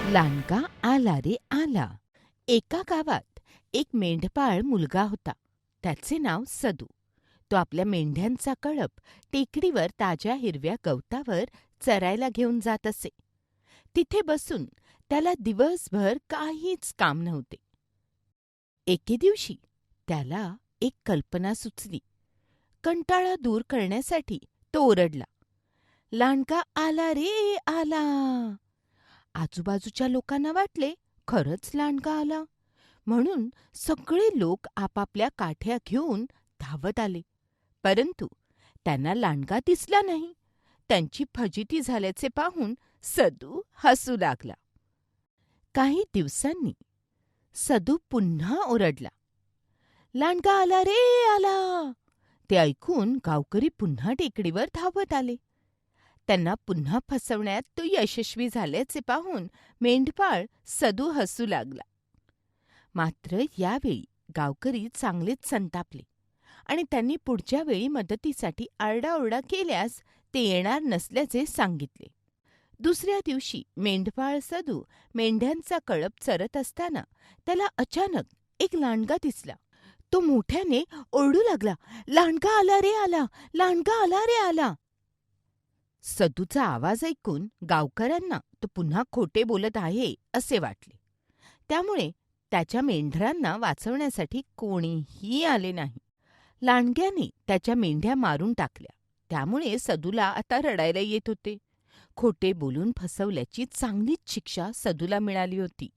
लांडगा आला रे आला. एका गावात एक मेंढपाळ मुलगा होता. त्याचे नाव सदू. तो आपल्या मेंढ्यांचा कळप टेकडीवर ताज्या हिरव्या गवतावर चरायला घेऊन जात असे. तिथे बसून त्याला दिवसभर काहीच काम नव्हते. एके दिवशी त्याला एक कल्पना सुचली. कंटाळा दूर करण्यासाठी तो ओरडला, "लांडगा आला रे आला." आजूबाजूच्या लोकांना वाटले खरंच लांडगा आला. म्हणून सगळे लोक आपापल्या काठ्या घेऊन धावत आले. परंतु त्यांना लांडगा दिसला नाही. त्यांची फजिती झाल्याचे पाहून सदू हसू लागला. काही दिवसांनी सदू पुन्हा ओरडला, "लांडगा आला रे आला." ते ऐकून गावकरी पुन्हा टेकडीवर धावत आले. त्यांना पुन्हा फसवण्यात तो यशस्वी झाल्याचे पाहून मेंढपाळ सदू हसू लागला. मात्र यावेळी गावकरी चांगलेच संतापले आणि त्यांनी पुढच्या वेळी मदतीसाठी आरडाओरडा केल्यास ते येणार नसल्याचे सांगितले. दुसऱ्या दिवशी मेंढपाळ सदू मेंढ्यांचा कळप चरत असताना त्याला अचानक एक लांडगा दिसला. तो मोठ्याने ओरडू लागला, "लांडगा आला रे आला, लांडगा आला रे आला." सदूचा आवाज ऐकून गावकऱ्यांना तो पुन्हा खोटे बोलत आहे असे वाटले. त्यामुळे त्याच्या मेंढरांना वाचवण्यासाठी कोणीही आले नाही. लांडग्याने त्याच्या मेंढ्या मारून टाकल्या. त्यामुळे सदूला आता रडायला येत होते. खोटे बोलून फसवल्याची चांगलीच शिक्षा सदूला मिळाली होती.